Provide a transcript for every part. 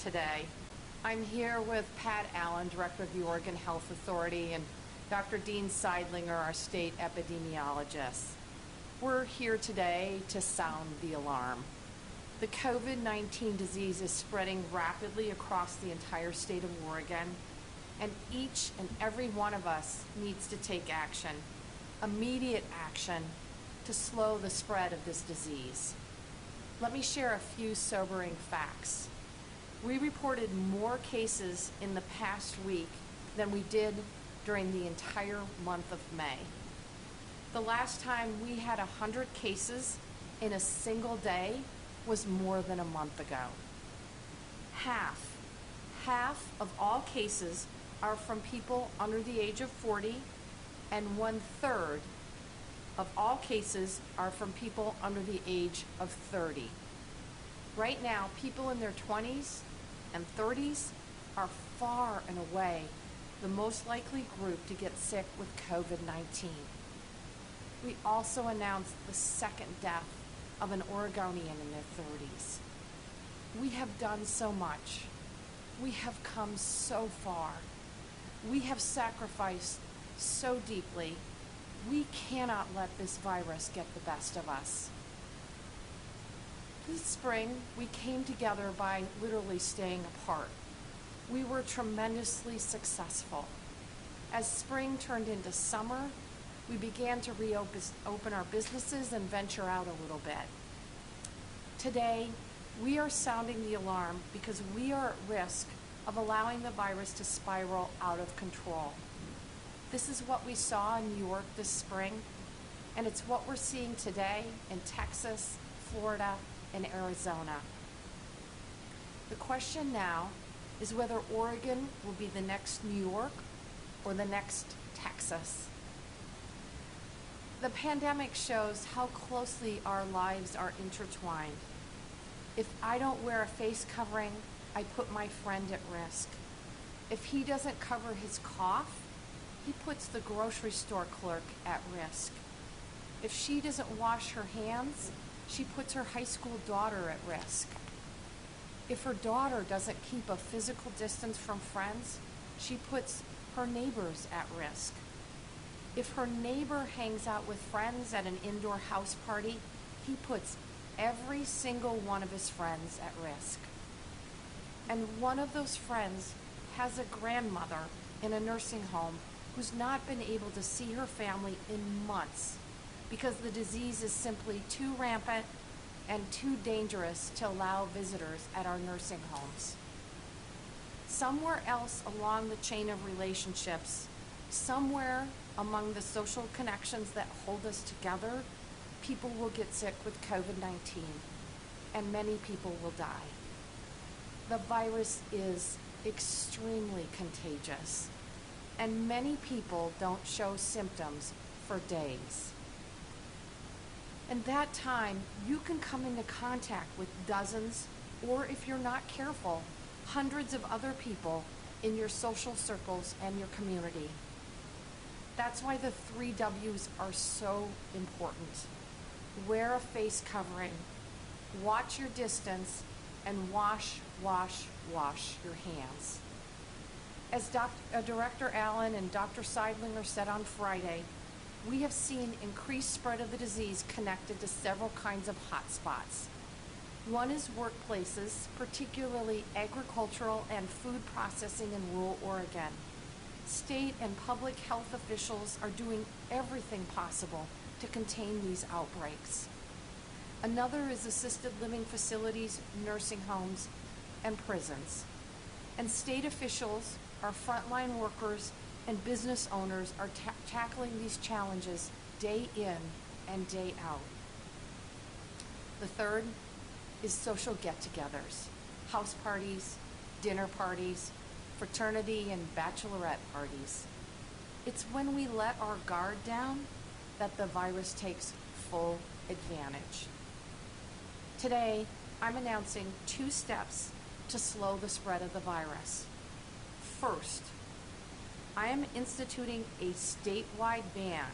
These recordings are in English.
today. I'm here with Pat Allen, Director of the Oregon Health Authority, and Dr. Dean Seidlinger, our state epidemiologist. We're here today to sound the alarm. The COVID-19 disease is spreading rapidly across the entire state of Oregon, and each and every one of us needs to take action, immediate action, to slow the spread of this disease. Let me share a few sobering facts. We reported more cases in the past week than we did during the entire month of May. The last time we had 100 cases in a single day was more than a month ago. Half of all cases are from people under the age of 40, and 1/3 of all cases are from people under the age of 30. Right now, people in their 20s and 30s are far and away the most likely group to get sick with COVID-19. We also announced the second death of an Oregonian in their 30s. We have done so much. We have come so far. We have sacrificed so deeply. We cannot let this virus get the best of us. This spring, we came together by literally staying apart. We were tremendously successful. As spring turned into summer, we began to reopen our businesses and venture out a little bit. Today, we are sounding the alarm because we are at risk of allowing the virus to spiral out of control. This is what we saw in New York this spring, and it's what we're seeing today in Texas, Florida, and Arizona. The question now is whether Oregon will be the next New York or the next Texas. The pandemic shows how closely our lives are intertwined. If I don't wear a face covering, I put my friend at risk. If he doesn't cover his cough, he puts the grocery store clerk at risk. If she doesn't wash her hands, she puts her high school daughter at risk. If her daughter doesn't keep a physical distance from friends, she puts her neighbors at risk. If her neighbor hangs out with friends at an indoor house party, he puts every single one of his friends at risk. And one of those friends has a grandmother in a nursing home who's not been able to see her family in months because the disease is simply too rampant and too dangerous to allow visitors at our nursing homes. Somewhere else along the chain of relationships, somewhere among the social connections that hold us together, people will get sick with COVID-19, and many people will die. The virus is extremely contagious, and many people don't show symptoms for days. In that time, you can come into contact with dozens, or if you're not careful, hundreds of other people in your social circles and your community. That's why the 3 W's are so important. Wear a face covering, watch your distance, and wash your hands. As Director Allen and Dr. Seidlinger said on Friday, we have seen increased spread of the disease connected to several kinds of hotspots. One is workplaces, particularly agricultural and food processing in rural Oregon. State and public health officials are doing everything possible to contain these outbreaks. Another is assisted living facilities, nursing homes, and prisons. And state officials, our frontline workers, and business owners are tackling these challenges day in and day out. The third is social get-togethers, house parties, dinner parties, fraternity and bachelorette parties. It's when we let our guard down that the virus takes full advantage. Today, I'm announcing 2 steps to slow the spread of the virus. First, I am instituting a statewide ban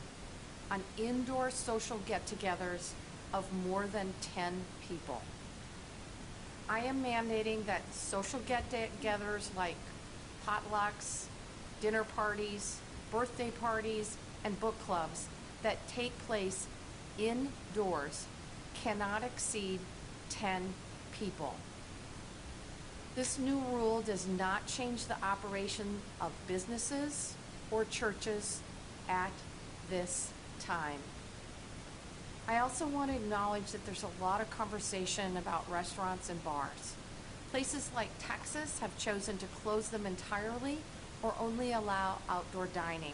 on indoor social get-togethers of more than 10 people. I am mandating that social get-togethers like potlucks, dinner parties, birthday parties, and book clubs that take place indoors cannot exceed 10 people. This new rule does not change the operation of businesses or churches at this time. I also want to acknowledge that there's a lot of conversation about restaurants and bars. Places like Texas have chosen to close them entirely or only allow outdoor dining.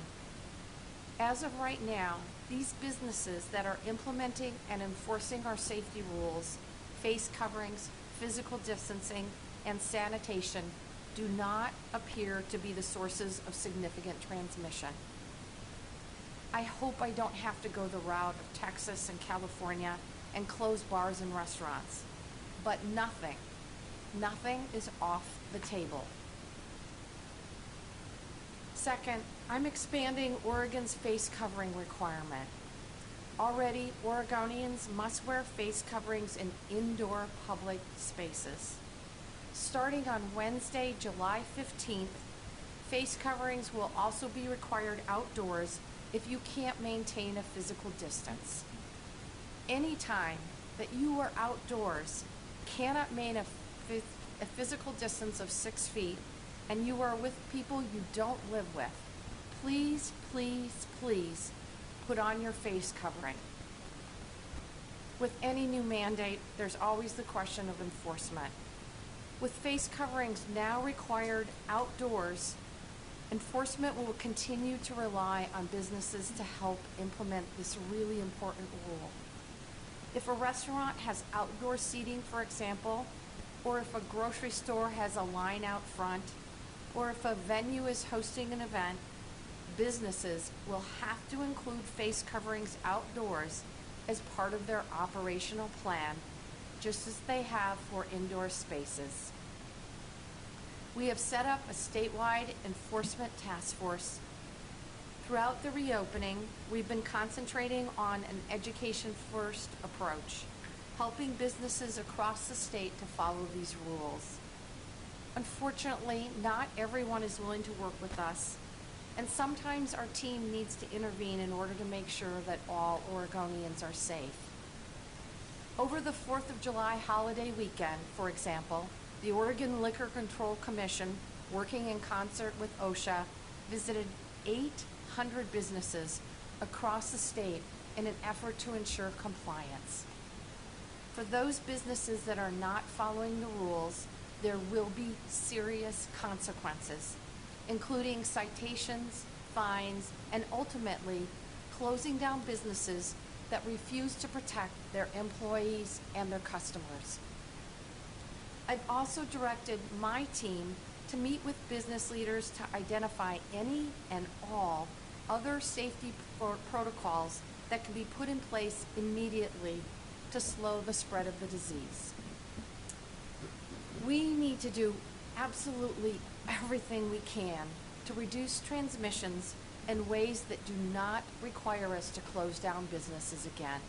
As of right now, these businesses that are implementing and enforcing our safety rules, face coverings, physical distancing, and sanitation do not appear to be the sources of significant transmission. I hope I don't have to go the route of Texas and California and close bars and restaurants, but nothing is off the table. Second, I'm expanding Oregon's face covering requirement. Already, Oregonians must wear face coverings in indoor public spaces. Starting on Wednesday, July 15th, face coverings will also be required outdoors if you can't maintain a physical distance. Anytime that you are outdoors, cannot maintain a physical distance of 6 feet, and you are with people you don't live with, please, please, please put on your face covering. With any new mandate, there's always the question of enforcement. With face coverings now required outdoors, enforcement will continue to rely on businesses to help implement this really important rule. If a restaurant has outdoor seating, for example, or if a grocery store has a line out front, or if a venue is hosting an event, businesses will have to include face coverings outdoors as part of their operational plan, just as they have for indoor spaces. We have set up a statewide enforcement task force. Throughout the reopening, we've been concentrating on an education-first approach, helping businesses across the state to follow these rules. Unfortunately, not everyone is willing to work with us, and sometimes our team needs to intervene in order to make sure that all Oregonians are safe. Over the 4th of July holiday weekend, for example, the Oregon Liquor Control Commission, working in concert with OSHA, visited 800 businesses across the state in an effort to ensure compliance. For those businesses that are not following the rules, there will be serious consequences, including citations, fines, and ultimately closing down businesses that refuse to protect their employees and their customers. I've also directed my team to meet with business leaders to identify any and all other safety protocols that can be put in place immediately to slow the spread of the disease. We need to do absolutely everything we can to reduce transmissions in ways that do not require us to close down businesses again.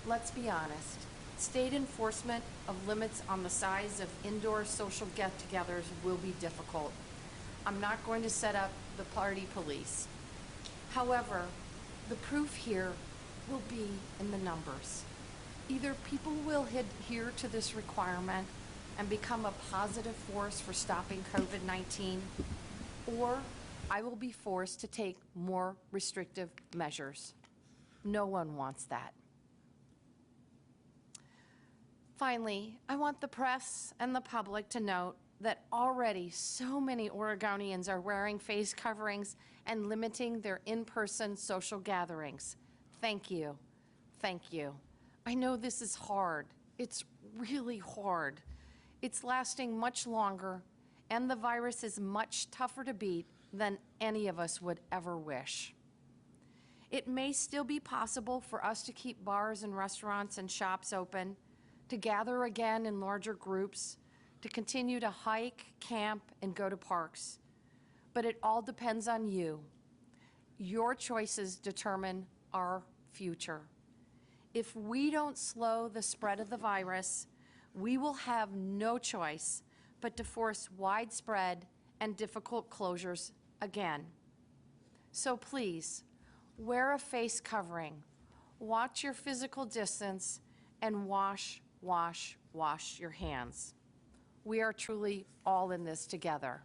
Let's be honest, state enforcement of limits on the size of indoor social get-togethers will be difficult. I'm not going to set up the party police. However, the proof here will be in the numbers. Either people will adhere to this requirement and become a positive force for stopping COVID-19, or I will be forced to take more restrictive measures. No one wants that. Finally, I want the press and the public to note that already so many Oregonians are wearing face coverings and limiting their in-person social gatherings. Thank you. Thank you. I know this is hard. It's really hard. It's lasting much longer, and the virus is much tougher to beat than any of us would ever wish. It may still be possible for us to keep bars and restaurants and shops open, to gather again in larger groups, to continue to hike, camp, and go to parks. But it all depends on you. Your choices determine our future. If we don't slow the spread of the virus, we will have no choice but to force widespread and difficult closures again. So please, wear a face covering, watch your physical distance, and wash your hands. We are truly all in this together.